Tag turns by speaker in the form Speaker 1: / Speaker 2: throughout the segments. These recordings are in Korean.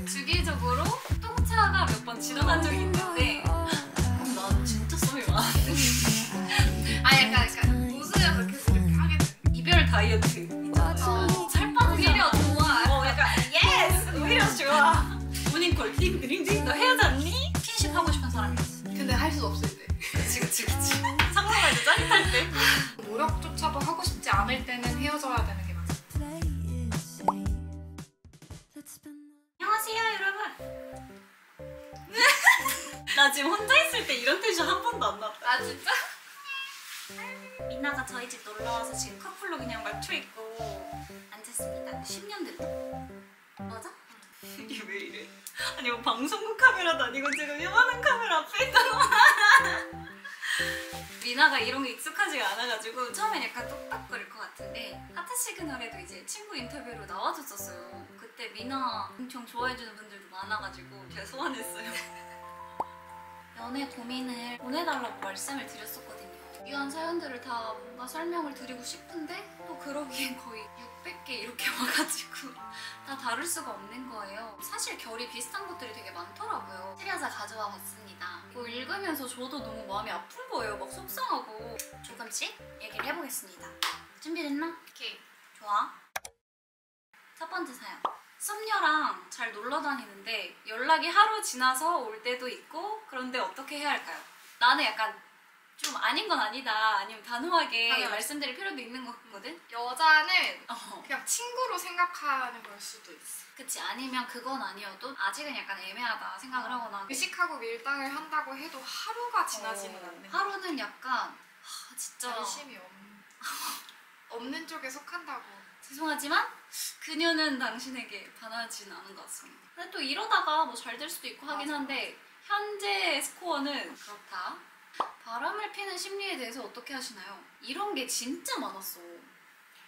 Speaker 1: 주기적으로 똥차가 몇 번 지나간 적이 있는데 나는 진짜 썸이 많았는데
Speaker 2: 약간 웃으면서 계속 이렇게 하게 돼.
Speaker 1: 이별 다이어트 있잖아요. 살 빠지면
Speaker 2: 좋아.
Speaker 1: 약간 예스! 오히려 좋아. 모닝콜 띵띵띵 너 헤어졌니? 스킨십 하고 싶은 사람이었어.
Speaker 2: 근데 할 수 없을 때.
Speaker 1: 그치 상상할 때 짜릿할 때.
Speaker 2: 노력조차도 하고 싶지 않을 때는 헤어져야 되는 게 맞아.
Speaker 1: 안녕하세요 여러분. 나 지금 혼자 있을 때 이런 텐션 한 번도 안 났다.
Speaker 2: 아 진짜?
Speaker 1: 미나가 저희 집 놀러와서 지금 커플로 그냥 말투 입고 앉았습니다. 10년 됐다. 맞아? 이게 왜 이래? 아니 뭐 방송국 카메라도 아니고 지금 요만한 카메라 앞에 있잖아. 미나가 이런 게 익숙하지가 않아가지고 처음엔 약간 똑딱거릴 것 같은데 하트 시그널에도 이제 친구 인터뷰로 나와줬었어요. 그때 미나 엄청 좋아해주는 분들도 많아가지고 제가 소환했어요. 연애 고민을 보내달라고 말씀을 드렸었거든요. 이런 사연들을 다 뭔가 설명을 드리고 싶은데 또 그러기엔 거의 600개 이렇게 와가지고 다 다룰 수가 없는 거예요. 사실 결이 비슷한 것들이 되게 많더라고요. 시리아사 가져와 봤습니다. 이거 읽으면서 저도 너무 마음이 아픈 거예요. 막 속상하고. 조금씩 얘기를 해보겠습니다. 준비됐나?
Speaker 2: 오케이.
Speaker 1: 좋아. 첫 번째 사연. 썸녀랑 잘 놀러 다니는데 연락이 하루 지나서 올 때도 있고 그런데 어떻게 해야 할까요? 나는 약간 좀 아닌 건 아니다 아니면 단호하게
Speaker 2: 당연하지.
Speaker 1: 말씀드릴 필요도 있는 것 같거든?
Speaker 2: 여자는 그냥 친구로 생각하는 걸 수도 있어.
Speaker 1: 그치 아니면 그건 아니어도 아직은 약간 애매하다 생각을 하거나
Speaker 2: 의식하고 밀당을 한다고 해도 하루가 지나지는 않는 거야.
Speaker 1: 하루는 약간 진짜
Speaker 2: 관심이 없는 쪽에 속한다고.
Speaker 1: 죄송하지만 그녀는 당신에게 반하진 않은 것 같습니다. 근데 또 이러다가 뭐 잘 될 수도 있고 하긴 한데 현재 스코어는 그렇다. 바람을 피는 심리에 대해서 어떻게 하시나요? 이런 게 진짜 많았어.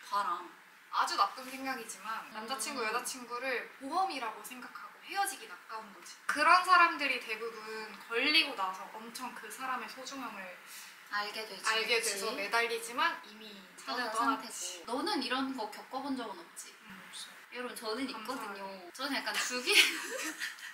Speaker 1: 바람.
Speaker 2: 아주 나쁜 생각이지만 남자친구 여자친구를 보험이라고 생각하고 헤어지기 아까운 거지. 그런 사람들이 대부분 걸리고 나서 엄청 그 사람의 소중함을
Speaker 1: 알게 되지.
Speaker 2: 알게 돼서 매달리지만 이미 차를 떠났지.
Speaker 1: 너는 이런 거 겪어본 적은 없지?
Speaker 2: 없어.
Speaker 1: 여러분 저는
Speaker 2: 감사하게.
Speaker 1: 있거든요. 저는 약간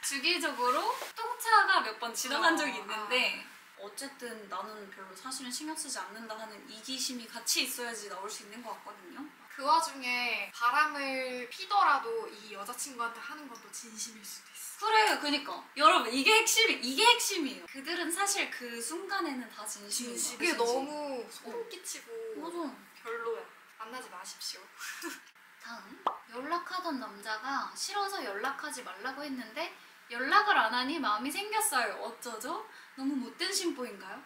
Speaker 1: 주기적으로 똥차가 몇 번 지나간 적이 있는데 어쨌든 나는 별로 사실은 신경 쓰지 않는다 하는 이기심이 같이 있어야지 나올 수 있는 것 같거든요.
Speaker 2: 그 와중에 바람을 피더라도 이 여자친구한테 하는 것도 진심일 수도 있어.
Speaker 1: 그래, 그니까 여러분 이게 핵심이에요. 그들은 사실 그 순간에는 다 진심인 거야.
Speaker 2: 그게 너무 소름 끼치고
Speaker 1: 맞아.
Speaker 2: 별로야. 만나지 마십시오.
Speaker 1: 다음, 연락하던 남자가 싫어서 연락하지 말라고 했는데 연락을 안 하니 마음이 생겼어요. 어쩌죠? 너무 못된 심보인가요?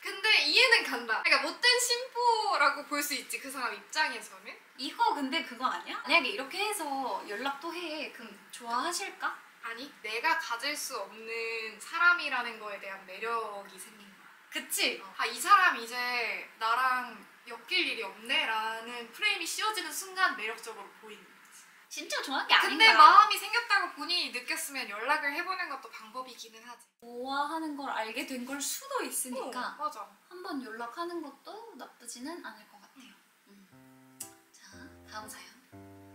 Speaker 2: 근데 이해는 간다. 그러니까 못된 심보라고 볼 수 있지, 그 사람 입장에서는.
Speaker 1: 이거 근데 그거 아니야? 만약에 이렇게 해서 연락도 해. 그럼 좋아하실까?
Speaker 2: 아니, 내가 가질 수 없는 사람이라는 거에 대한 매력이 생긴 거야.
Speaker 1: 그치?
Speaker 2: 이 사람 이제 나랑 엮일 일이 없네 라는 프레임이 씌워지는 순간 매력적으로 보이는 거지.
Speaker 1: 진짜 좋아한 게 아닌가?
Speaker 2: 근데 마음이 생겼다고 본인이 느꼈으면 연락을 해보는 것도 방법이기는 하지.
Speaker 1: 좋아하는 걸 알게 된 걸 수도 있으니까
Speaker 2: 맞아.
Speaker 1: 한번 연락하는 것도 나쁘지는 않을 것 같아요. 자, 다음 사연.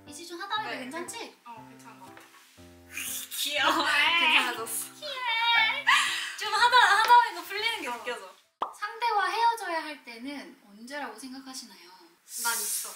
Speaker 1: 이제 좀 하다 보니까
Speaker 2: 네.
Speaker 1: 괜찮지?
Speaker 2: 괜찮은 것 같아.
Speaker 1: 귀여워.
Speaker 2: 괜찮아졌어.
Speaker 1: 좀 하다 보니까 풀리는 게 느껴져. 상대와 헤어져야 할 때는 언제라고 생각하시나요?
Speaker 2: 난 있어.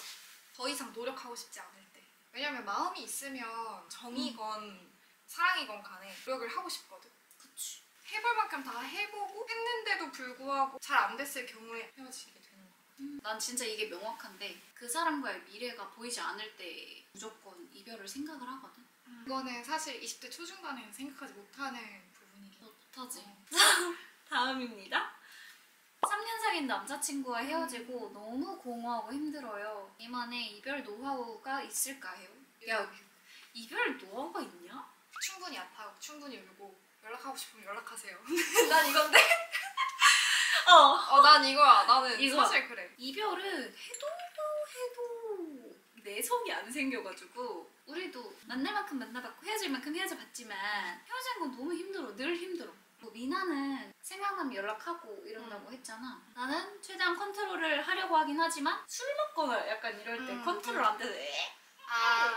Speaker 2: 더 이상 노력하고 싶지 않을 때. 왜냐면 마음이 있으면 정이건 사랑이건 간에 노력을 하고 싶거든.
Speaker 1: 그치.
Speaker 2: 해볼 만큼 다 해보고 했는데도 불구하고 잘 안 됐을 경우에 헤어지게 되는 거야.
Speaker 1: 난 진짜 이게 명확한데 그 사람과의 미래가 보이지 않을 때 무조건 이별을 생각을 하거든.
Speaker 2: 이거는 사실 20대 초중반에는 생각하지 못하는 부분이긴 해.
Speaker 1: 못하지. 다음입니다. 3년 사귄 남자친구와 헤어지고 너무 공허하고 힘들어요. 이만의 이별 노하우가 있을까요? 야, 이별 노하우가 있냐?
Speaker 2: 충분히 아파요. 충분히 울고 연락하고 싶으면 연락하세요. 난 이건데? 난 이거야. 나는
Speaker 1: 이거.
Speaker 2: 사실 그래.
Speaker 1: 이별은 해도 내성이 안 생겨가지고 우리도 만날 만큼 만나봤고 헤어질 만큼 헤어져봤지만 헤어지는 건 너무 힘들어. 늘 힘들어. 미나는 생각나면 연락하고 이런다고 했잖아. 나는 최대한 컨트롤을 하려고 하긴 하지만 술 먹거나 약간 이럴 때 컨트롤 안 돼서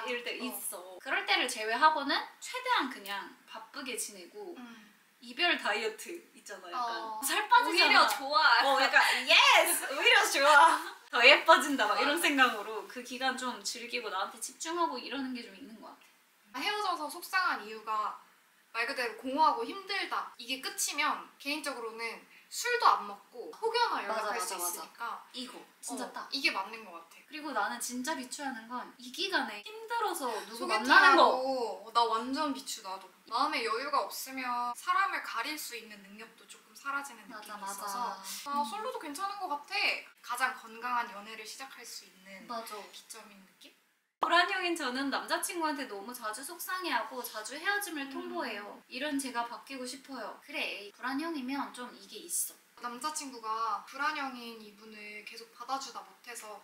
Speaker 1: 이럴 때 있어. 그럴 때를 제외하고는 최대한 그냥 바쁘게 지내고 이별 다이어트 있잖아. 약간 살 빠지잖아.
Speaker 2: 오히려 좋아.
Speaker 1: 약간 예스! 오히려 좋아. 더 예뻐진다 막 이런 생각으로 그 기간 좀 즐기고 나한테 집중하고 이러는 게 좀 있는 것 같아.
Speaker 2: 헤어져서 속상한 이유가 말 그대로 공허하고 힘들다. 이게 끝이면 개인적으로는 술도 안 먹고 혹여나 연락할 수 있으니까
Speaker 1: 이거 진짜 딱
Speaker 2: 이게 맞는 것 같아.
Speaker 1: 그리고 나는 진짜 비추하는 건 이 기간에 힘들어서 누구 만나는
Speaker 2: 소개팅하고
Speaker 1: 거.
Speaker 2: 나 완전 비추 나도. 마음에 여유가 없으면 사람을 가릴 수 있는 능력도 조금 사라지는 느낌이 있어서 솔로도 괜찮은 것 같아. 가장 건강한 연애를 시작할 수 있는 기점인 느낌?
Speaker 1: 불안형인 저는 남자친구한테 너무 자주 속상해하고 자주 헤어짐을 통보해요. 이런 제가 바뀌고 싶어요. 그래, 불안형이면 좀 이게 있어.
Speaker 2: 남자친구가 불안형인 이분을 계속 받아주다 못해서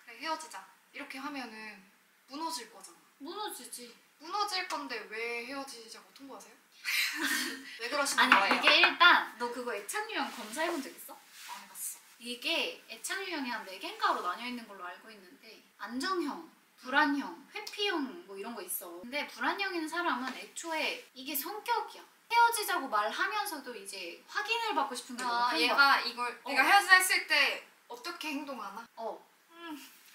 Speaker 2: 그래 헤어지자 이렇게 하면은 무너질 거잖아.
Speaker 1: 무너지지.
Speaker 2: 무너질 건데 왜 헤어지자고 통보하세요? 왜 그러시는 거예요?
Speaker 1: 아니 이게 일단 너 그거 애착 유형 검사해본 적 있어?
Speaker 2: 안 해봤어.
Speaker 1: 이게 애착 유형이 한 4개인가로 나뉘어 있는 걸로 알고 있는데 안정형, 불안형, 회피형 뭐 이런 거 있어. 근데 불안형인 사람은 애초에 이게 성격이야. 헤어지자고 말하면서도 이제 확인을 받고 싶은 게 너무 큰 거야.
Speaker 2: 얘가 이걸 내가 헤어지자 했을 때 어떻게 행동하나?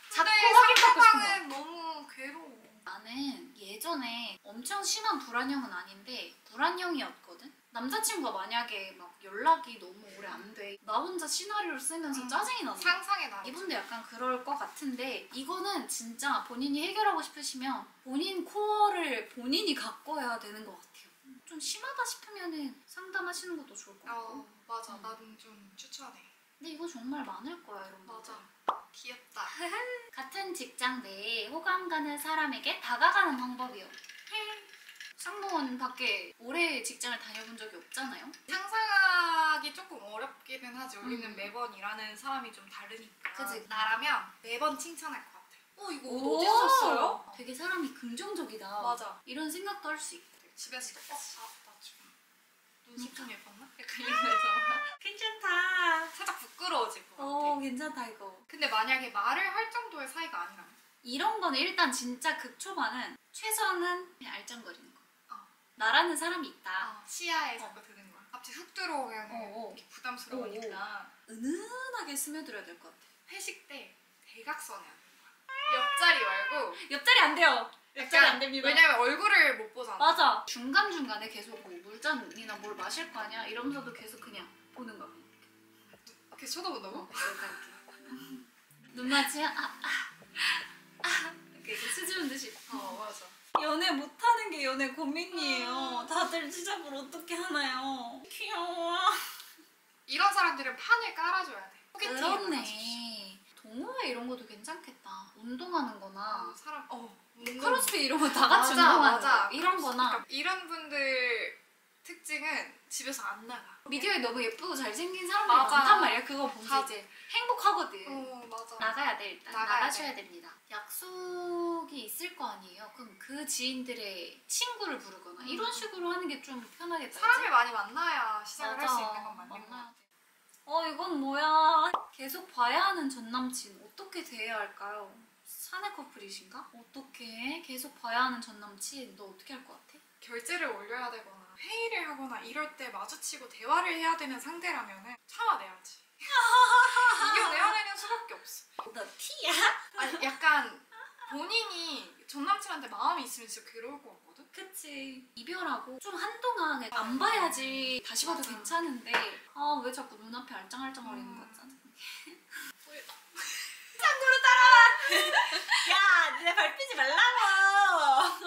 Speaker 1: 자꾸
Speaker 2: 근데
Speaker 1: 확인받고 싶은 거야.
Speaker 2: 상대방은 너무 괴로워.
Speaker 1: 나는 예전에 엄청 심한 불안형은 아닌데 불안형이었거든? 남자친구가 만약에 막 연락이 너무 오래 안 돼. 나 혼자 시나리오를 쓰면서 짜증이 나는 거야.
Speaker 2: 상상의 나라.
Speaker 1: 이분도 약간 그럴 것 같은데 이거는 진짜 본인이 해결하고 싶으시면 본인 코어를 본인이 갖고 해야 되는 것 같아요. 좀 심하다 싶으면 상담하시는 것도 좋을 것 같고.
Speaker 2: 맞아. 나는 좀 추천해.
Speaker 1: 근데 이거 정말 많을 거야 이런 거.
Speaker 2: 맞아. 귀엽다.
Speaker 1: 같은 직장 내에 호감 가는 사람에게 다가가는 방법이요. 상무원 밖에 오래 직장을 다녀본 적이 없잖아요.
Speaker 2: 상상하기 조금 어렵기는 하지. 우리는 매번 일하는 사람이 좀 다르니까.
Speaker 1: 그치.
Speaker 2: 나라면 매번 칭찬할 것 같아. 이거
Speaker 1: 오!
Speaker 2: 어디서 샀어요?
Speaker 1: 되게 사람이 긍정적이다.
Speaker 2: 맞아.
Speaker 1: 이런 생각도 할 수 있고.
Speaker 2: 집에서 나 지금 눈썹 좀 예뻤나? 약간
Speaker 1: 음.
Speaker 2: 이러면서
Speaker 1: 괜찮다.
Speaker 2: 살짝 부끄러워질 것 같아.
Speaker 1: 괜찮다 이거.
Speaker 2: 근데 만약에 말을 할 정도의 사이가 아니라면?
Speaker 1: 이런 거는 일단 진짜 극초반은 최선은 그냥 알짱거리는 거. 나라는 사람이 있다.
Speaker 2: 시야에 자꾸 드는 거야. 갑자기 훅 들어오면
Speaker 1: 어.
Speaker 2: 부담스러우니까
Speaker 1: 은은하게 스며들어야 될 것 같아.
Speaker 2: 회식 때 대각선에 앉는 거야. 옆자리 말고.
Speaker 1: 옆자리 안 돼요. 옆자리 안 됩니다.
Speaker 2: 왜냐면 얼굴을 못 보잖아.
Speaker 1: 맞아. 중간중간에 계속 뭐 물잔이나 뭘 마실 거 아니야? 이러면서도 계속 그냥 보는 거야.
Speaker 2: 이렇게 쳐다본다고?
Speaker 1: 이렇게. 눈 맞지? 이렇게 수줍은 듯이.
Speaker 2: 맞아.
Speaker 1: 연애 못하는 게 연애 고민이에요. 다들 시작을 어떻게 하나요? 귀여워.
Speaker 2: 이런 사람들은 판을 깔아줘야 돼.
Speaker 1: 그렇네. 동호회 이런 것도 괜찮겠다. 운동하는 거나
Speaker 2: 사람
Speaker 1: 크로스핏 이런 거 다 같이 운동하는 거 이런 거나.
Speaker 2: 그러니까 이런 분들 특징은 집에서 안 나가.
Speaker 1: 미디어에 너무 예쁘고 잘생긴 사람들이
Speaker 2: 맞아.
Speaker 1: 많단 말이야. 그거 보면서 이제 행복하거든.
Speaker 2: 맞아.
Speaker 1: 나가야 돼 일단.
Speaker 2: 돼.
Speaker 1: 나가셔야 됩니다. 약속이 있을 거 아니에요. 그럼 그 지인들의 친구를 부르거나 이런 식으로 하는 게 좀 편하겠다.
Speaker 2: 사람을 많이 만나야 시작을 할 수 있는 건 맞는 거 같아.
Speaker 1: 이건 뭐야. 계속 봐야 하는 전남친 어떻게 대해야 할까요? 사내 커플이신가? 어떻게 계속 봐야 하는 전남친 너 어떻게 할 것 같아?
Speaker 2: 결제를 올려야 되거나 회의를 하거나 이럴 때 마주치고 대화를 해야 되는 상대라면 참아내야지. 이겨내야 되는 수밖에 없어.
Speaker 1: 너 티야?
Speaker 2: 아니 약간 본인이 전남친한테 마음이 있으면 진짜 괴로울 것 같거든?
Speaker 1: 그치. 이별하고 좀 한동안 안 봐야지 다시 봐도 괜찮은데 왜 자꾸 눈앞에 알짱알짱거리는 거 같잖아. 참고로 따라와. 야, 니네 밟히지 말라고.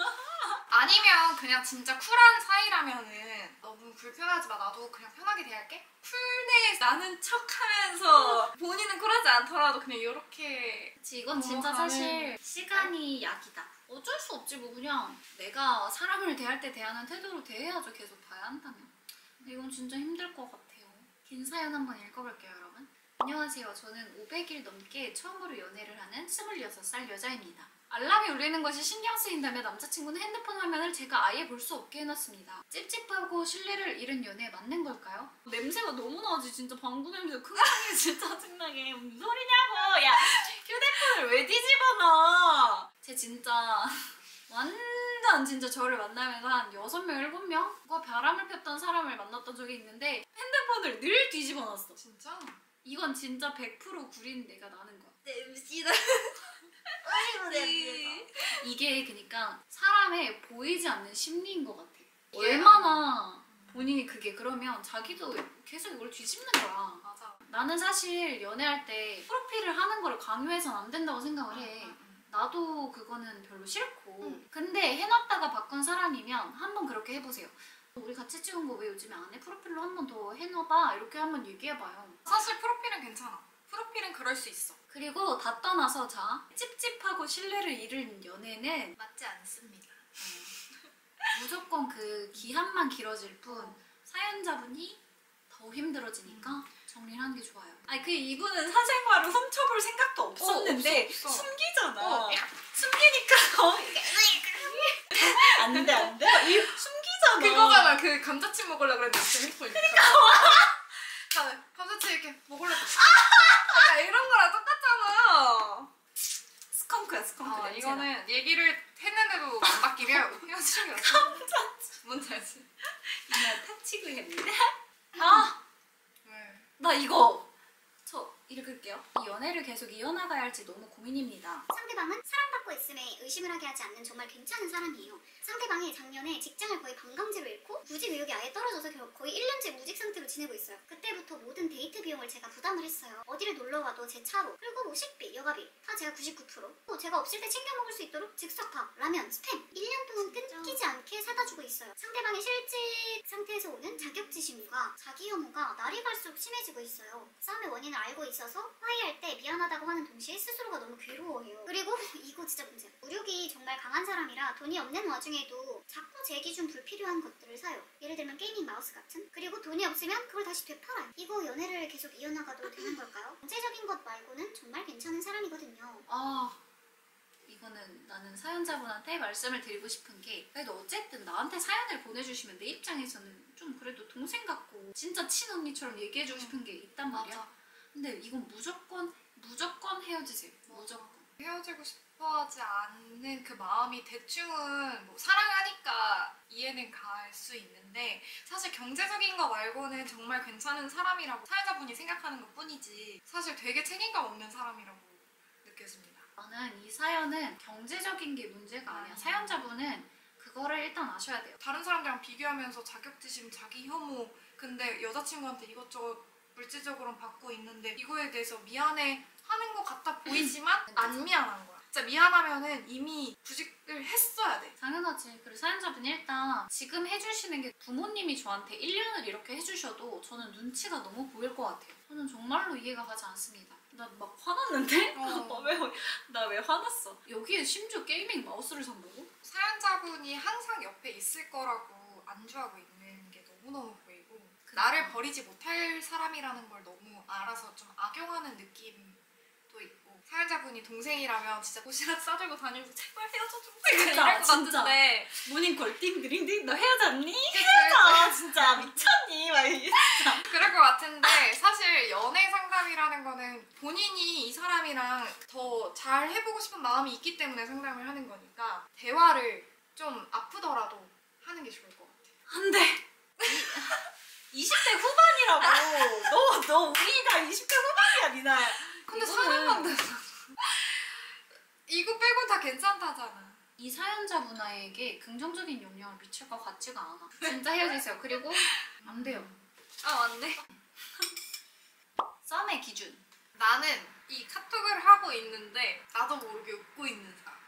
Speaker 2: 아니면 그냥 진짜 쿨한 사이라면은 너무 불편하지 마. 나도 그냥 편하게 대할게. 쿨네 나는 척하면서 본인은 쿨하지 않더라도 그냥 이렇게.
Speaker 1: 그치, 이건 진짜 사실 시간이 약이다. 어쩔 수 없지 뭐. 그냥 내가 사람을 대할 때 대하는 태도로 대해야죠. 계속 봐야 한다면. 근데 이건 진짜 힘들 것 같아요. 긴 사연 한번 읽어볼게요 여러분. 안녕하세요. 저는 500일 넘게 처음으로 연애를 하는 26살 여자입니다. 알람이 울리는 것이 신경 쓰인다며 남자친구는 핸드폰 화면을 제가 아예 볼 수 없게 해놨습니다. 찝찝하고 신뢰를 잃은 연애 맞는 걸까요? 냄새가 너무 나지. 진짜 방구 냄새 킁킁해. 진짜 짜증나게. 무슨 소리냐고. 야, 휴대폰을 왜 뒤집어놔. 쟤 진짜 완전 진짜 저를 만나면서 한 6명, 7명? 그거 바람을 폈던 사람을 만났던 적이 있는데 핸드폰을 늘 뒤집어놨어.
Speaker 2: 진짜?
Speaker 1: 이건 진짜 100% 구린 내가 나는 거야.
Speaker 3: 냄새다. 아이고 냄새다.
Speaker 1: 이게 그러니까 사람의 보이지 않는 심리인 것 같아.
Speaker 2: 예.
Speaker 1: 얼마나 본인이 그게 그러면 자기도 계속 이걸 뒤집는 거야.
Speaker 2: 맞아.
Speaker 1: 나는 사실 연애할 때 프로필을 하는 거를 강요해서는 안 된다고 생각을 해. 나도 그거는 별로 싫고. 근데 해놨다가 바꾼 사람이면 한번 그렇게 해보세요. 우리 같이 찍은 거 왜 요즘에 안 해? 프로필로 한 번 더 해놔봐. 이렇게 한번 얘기해봐요.
Speaker 2: 사실 프로필은 괜찮아. 프로필은 그럴 수 있어.
Speaker 1: 그리고 다 떠나서 자, 찝찝하고 신뢰를 잃은 연애는
Speaker 2: 맞지 않습니다.
Speaker 1: 무조건 그 기한만 길어질 뿐 사연자분이 더 힘들어지니까 정리를 하는 게 좋아요. 아니 그 이분은 사생활을 훔쳐볼 생각도 없었는데
Speaker 2: 없어.
Speaker 1: 숨기잖아. 숨기니까 안돼 안돼 숨기잖아.
Speaker 2: 그거잖아. 그 감자칩 먹으려고 그랬는데 핸드폰 이렇게 나는 감자칩 이렇게 먹으려고 약간 이런 거랑 똑같잖아.
Speaker 1: 스컹크야 스컹크.
Speaker 2: 아, 이거는 얘기를 했는데도 안 바뀌면 헤어지는 게 낫어. 뭔지 알지?
Speaker 1: 이날 타치고 했는데 아!
Speaker 2: 왜?
Speaker 1: 나 이거 저 읽을게요. 이 연애를 계속 이어나가야 할지 너무 고민입니다.
Speaker 3: 상대방은 사랑받고 있음에 의심을 하게 하지 않는 정말 괜찮은 사람이에요. 상대방이 작년에 직장을 거의 반강제로 잃고 구직 의욕이 아예 떨어져서 거의 1년째 무직 상태로 지내고 있어요. 그때부터 모든 데이트 비용을 제가 부담을 했어요. 어디를 놀러 가도 제 차로, 그리고 뭐 식비, 여가비 다 제가 99%. 제가 없을 때 챙겨 먹을 수 있도록 즉석밥, 라면, 스팸 1년 동안 끊기지 않게 사다 주고 있어요. 상대방의 실직 상태에서 오는 자격지심과 자기 혐오가 날이 갈수록 심해지고 있어요. 싸움의 원인을 알고 있어서 화해할 때 미안하다고 하는 동시에 스스로가 너무 괴로워해요. 그리고 이거 진짜 문제야. 무력이 정말 강한 사람이라 돈이 없는 와중에도 자꾸 제 기준 불필요한 것들을 사요. 예를 들면 게이밍 마우스 같은. 그리고 돈이 없으면 그걸 다시 되팔아요. 이거 연애를 계속 이어나가도 되는 걸까요? 경제적인 것 말고는 정말 괜찮은 사람이거든요.
Speaker 1: 아 이거는 나는 사연자분한테 말씀을 드리고 싶은 게 그래도 어쨌든 나한테 사연을 보내주시면 내 입장에서는 좀 그래도 동생 같고 진짜 친언니처럼 얘기해주고 싶은 게 있단 말이야.
Speaker 2: 맞아.
Speaker 1: 근데 이건 무조건 헤어지세요. 무조건.
Speaker 2: 헤어지고 싶어하지 않는 그 마음이 대충은 뭐 사랑하니까 이해는 갈 수 있는데 사실 경제적인 거 말고는 정말 괜찮은 사람이라고 사연자분이 생각하는 것 뿐이지 사실 되게 책임감 없는 사람이라고 느껴집니다.
Speaker 1: 나는 이 사연은 경제적인 게 문제가 아니야. 사연자분은 그거를 일단 아셔야 돼요.
Speaker 2: 다른 사람들이랑 비교하면서 자격지심, 자기 혐오 근데 여자친구한테 이것저것 물질적으로는 받고 있는데 이거에 대해서 미안해 하는 것 같아 보이지만 안 미안한 거야. 진짜 미안하면은 이미 구직을 했어야 돼.
Speaker 1: 당연하지. 그리고 사연자분이 일단 지금 해주시는 게 부모님이 저한테 1년을 이렇게 해주셔도 저는 눈치가 너무 보일 것 같아요. 저는 정말로 이해가 가지 않습니다. 나 막 화났는데? 나 왜 화났어? 여기에 심지어 게이밍 마우스를 산다고?
Speaker 2: 사연자분이 항상 옆에 있을 거라고 안주하고 있는 게 너무너무 보이고 나를 버리지 못할 사람이라는 걸 너무 알아서 좀 악용하는 느낌도 있고 사연자분이 동생이라면 진짜 도시락 싸들고 다니면서 제발 헤어져 좀 이럴 것
Speaker 1: 진짜.
Speaker 2: 같은데
Speaker 1: 모닝콜 띵드링딩 너 헤어졌니? 헤어져 진짜 미쳤니? 막 이게
Speaker 2: 그럴 것 같은데 사실 연애 상담이라는 거는 본인이 이 사람이랑 더 잘 해보고 싶은 마음이 있기 때문에 상담을 하는 거니까 대화를 좀 아프더라도 하는 게 좋을 것 같아요.
Speaker 1: 안 돼. 20대 후반이라고. 너 우리가 20대 후반이야 미나야.
Speaker 2: 근데
Speaker 1: 이거는-
Speaker 2: 사랑한다. 이거 빼곤 다 괜찮다잖아.
Speaker 1: 이 사연자 문화에게 긍정적인 영향을 미칠 것 같지가 않아. 진짜 헤어지세요. 그리고 안 돼요.
Speaker 2: 아 맞네.
Speaker 1: 썸의 기준.
Speaker 2: 나는 이 카톡을 하고 있는데 나도 모르게 웃고 있는 사람.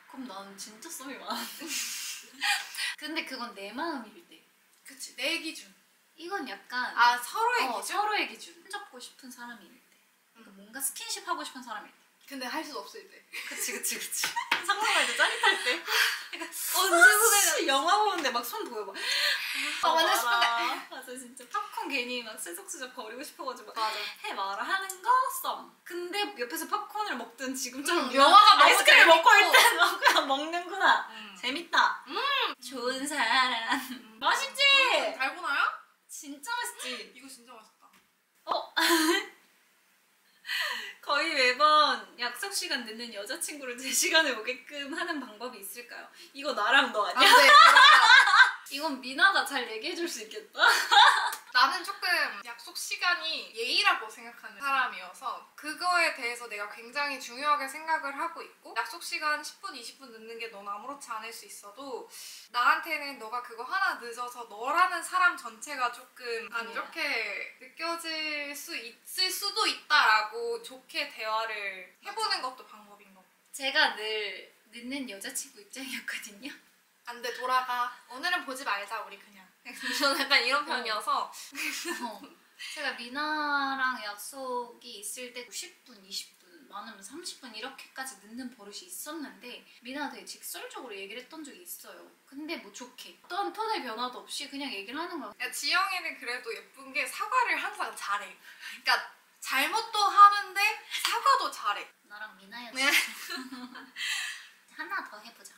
Speaker 1: 그럼 나는 진짜 썸이 많아. 근데 그건 내 마음일 때.
Speaker 2: 그치 내 기준.
Speaker 1: 이건 약간
Speaker 2: 아 서로의 기준?
Speaker 1: 서로의 기준. 손잡고 싶은 사람일 때. 그러니까 뭔가 스킨십 하고 싶은 사람일 때.
Speaker 2: 근데 할 수 없을 때.
Speaker 1: 그치. 상상할 때 짜릿할 때.
Speaker 2: 언제
Speaker 1: 손에 영화 보는데 막 손 보여 막.
Speaker 2: 만나고 싶은데.
Speaker 1: 맞아 진짜 팝콘 괜히 막 슬쩍슬쩍 거리고 싶어가지고
Speaker 2: 맞아.
Speaker 1: 해 마라 하는 거 썸. 근데 옆에서 팝콘을 먹든 지금처럼
Speaker 2: 영화가 너무
Speaker 1: 아이스크림을 먹고
Speaker 2: 재밌고.
Speaker 1: 시간 늦는 여자친구를 제 시간에 오게끔 하는 방법이 있을까요? 이거 나랑 너 아니야?
Speaker 2: 네,
Speaker 1: 이건 미나가 잘 얘기해줄 수 있겠다.
Speaker 2: 나는 조금 약속 시간이 예의라고 생각하는 사람이어서 그거에 대해서 내가 굉장히 중요하게 생각을 하고 있고 약속 시간 10분, 20분 늦는 게 넌 아무렇지 않을 수 있어도 나한테는 너가 그거 하나 늦어서 너라는 사람 전체가 조금 안 좋게 느껴질 수 있을 수도 있다라고 좋게 대화를 해보는 것도 방법인 거.
Speaker 1: 제가 늘 늦는 여자친구 입장이었거든요.
Speaker 2: 안 돼, 돌아가. 오늘은 보지 말자, 우리 그냥. 저는 약간 이런 편이어서
Speaker 1: 제가 미나랑 약속이 있을 때 10분, 20분, 많으면 30분 이렇게까지 늦는 버릇이 있었는데 미나가 되게 직설적으로 얘기를 했던 적이 있어요. 근데 뭐 좋게 어떤 톤의 변화도 없이 그냥 얘기를 하는 거야.
Speaker 2: 야, 지영이는 그래도 예쁜 게 사과를 항상 잘해. 그러니까 잘못도 하는데 사과도 잘해.
Speaker 1: 나랑 미나였어.
Speaker 2: 네.
Speaker 1: 하나 더 해보자.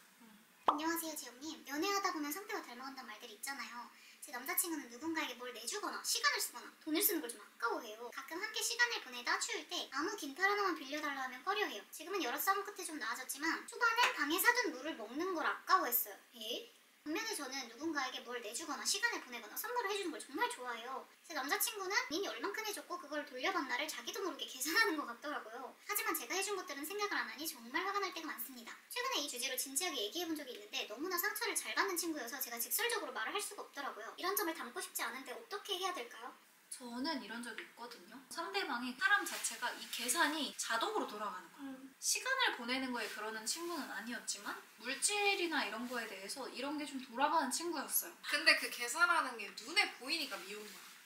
Speaker 3: 안녕하세요 지영님. 연애하다 보면 상대가 닮아간다는 말들이 있잖아요. 제 남자친구는 누군가에게 뭘 내주거나 시간을 쓰거나 돈을 쓰는 걸 좀 아까워해요. 가끔 함께 시간을 보내다 추울 때 아무 긴팔 하나만 빌려달라 하면 꺼려해요. 지금은 여러 싸움 끝에 좀 나아졌지만 초반엔 방에 사둔 물을 먹는 걸 아까워했어요. 에? 반면에 저는 누군가에게 뭘 내주거나 시간을 보내거나 선물을 해주는 걸 정말 좋아해요. 제 남자친구는 본인이 얼만큼 해줬고 그걸 돌려받나를 자기도 모르게 계산하는 것 같더라고요. 하지만 제가 해준 것들은 생각을 안 하니 정말 화가 날 때가 많습니다. 최근에 이 주제로 진지하게 얘기해본 적이 있는데 너무나 상처를 잘 받는 친구여서 제가 직설적으로 말을 할 수가 없더라고요. 이런 점을 담고 싶지 않은데 어떻게 해야 될까요?
Speaker 1: 저는 이런 적이 있거든요. 상대방이 사람 자체가 이 계산이 자동으로 돌아가는 거예요. 시간을 보내는 거에 그러는 친구는 아니었지만 물질이나 이런 거에 대해서 이런 게 좀 돌아가는 친구였어요.
Speaker 2: 근데 그 계산하는 게 눈에 보이니까 미운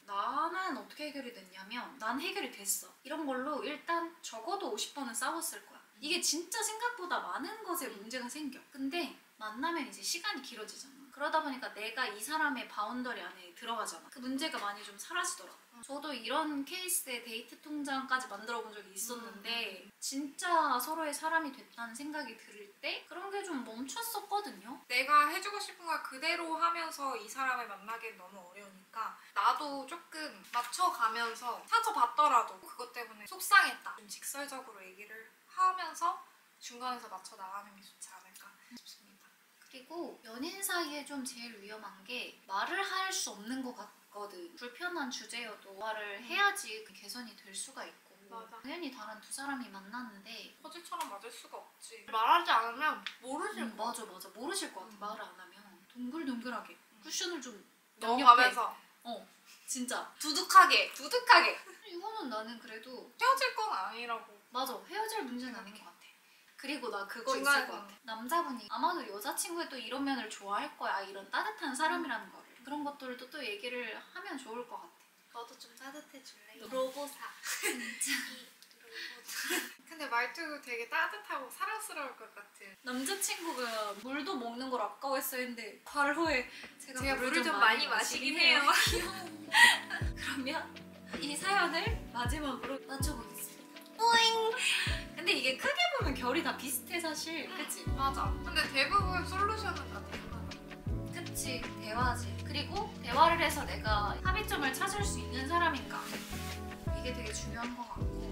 Speaker 2: 거야.
Speaker 1: 나는 어떻게 해결이 됐냐면 난 해결이 됐어. 이런 걸로 일단 적어도 50번은 싸웠을 거야. 이게 진짜 생각보다 많은 것에 문제가 생겨. 근데 만나면 이제 시간이 길어지잖아. 그러다 보니까 내가 이 사람의 바운더리 안에 들어가잖아. 그 문제가 많이 좀 사라지더라고. 저도 이런 케이스에 데이트 통장까지 만들어 본 적이 있었는데 진짜 서로의 사람이 됐다는 생각이 들을 때 그런 게 좀 멈췄었거든요.
Speaker 2: 내가 해주고 싶은 걸 그대로 하면서 이 사람을 만나기엔 너무 어려우니까 나도 조금 맞춰가면서 상처받더라도 그것 때문에 속상했다. 좀 직설적으로 얘기를 하면서 중간에서 맞춰 나가는 게 좋지 않을까 싶습니다.
Speaker 1: 그리고 연인 사이에 좀 제일 위험한 게 말을 할 수 없는 것 같거든. 불편한 주제여도 말을 해야지 개선이 될 수가 있고.
Speaker 2: 맞아.
Speaker 1: 당연히 다른 두 사람이 만났는데
Speaker 2: 퍼즐처럼 맞을 수가 없지. 말하지 않으면 모르실 거야.
Speaker 1: 맞아 모르실 것 같아. 말을 안 하면 동글동글하게 쿠션을 좀
Speaker 2: 넘어가면서
Speaker 1: 진짜
Speaker 2: 두둑하게
Speaker 1: 이거는 나는 그래도
Speaker 2: 헤어질 건 아니라고.
Speaker 1: 맞아 헤어질 문제는 아닌 것 같아. 그리고 나 그거 있을
Speaker 2: 중간에서.
Speaker 1: 것 같아. 남자분이 아마도 여자친구의 또 이런 면을 좋아할 거야. 이런 따뜻한 사람이라는 거를. 그런 것들도 또 얘기를 하면 좋을 것 같아.
Speaker 2: 너도 좀 따뜻해 줄래?
Speaker 1: 로보사. 진짜.
Speaker 2: 근데 말투 되게 따뜻하고 사랑스러울 것 같은.
Speaker 1: 남자친구가 물도 먹는 걸 아까워했어 했는데 바로 후에 제가
Speaker 2: 물을 좀 많이 마시긴 해요.
Speaker 1: 그러면 이 사연을 마지막으로 맞춰보겠습니다. 뿌잉! 근데 이게 크게 보면 결이 다 비슷해 사실. 그치?
Speaker 2: 맞아. 근데 대부분 솔루션은 다 대화다.
Speaker 1: 그치. 대화지. 그리고 대화를 해서 내가 합의점을 찾을 수 있는 사람인가. 이게 되게 중요한 것 같고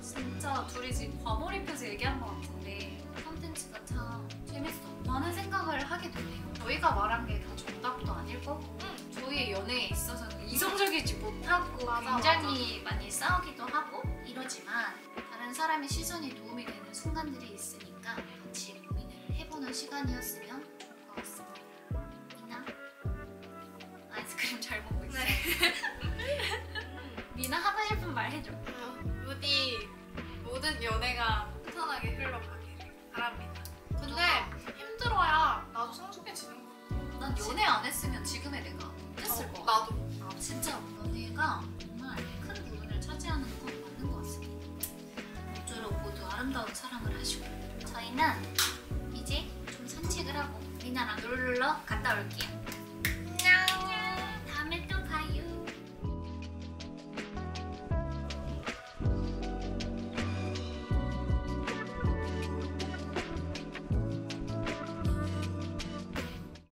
Speaker 1: 진짜 둘이 지금 과몰입해서 얘기한 것 같은데 컨텐츠가 참 재밌어. 많은 생각을 하게 되네요. 저희가 말한 게 다 정답도 아닐 거고 저희의 연애에 있어서는 이성적이지 못하고 굉장히 많이 싸우기도 하고 이러지만 다른 사람의 시선이 도움이 되는 순간들이 있으니까 같이 고민을 해보는 시간이었으면 좋을 것 같습니다. 미나? 아이스크림 잘 먹고 있어. 미나 하고 싶은 말 해줘.
Speaker 2: 부디 모든 연애가 편안하게 흘러가기를 바랍니다. 근데 힘들어야 나도 성숙해지는 거.
Speaker 1: 난 연애 안 했으면 지금의 내가 못했을 것 같아.
Speaker 2: 나도.
Speaker 1: 진짜 연애가 정말 큰 부분을 차지하는 건 맞는 것 같습니다. 모쪼록 모두 아름다운 사랑을 하시고 저희는 이제 좀 산책을 하고 미나랑 놀러 갔다 올게요.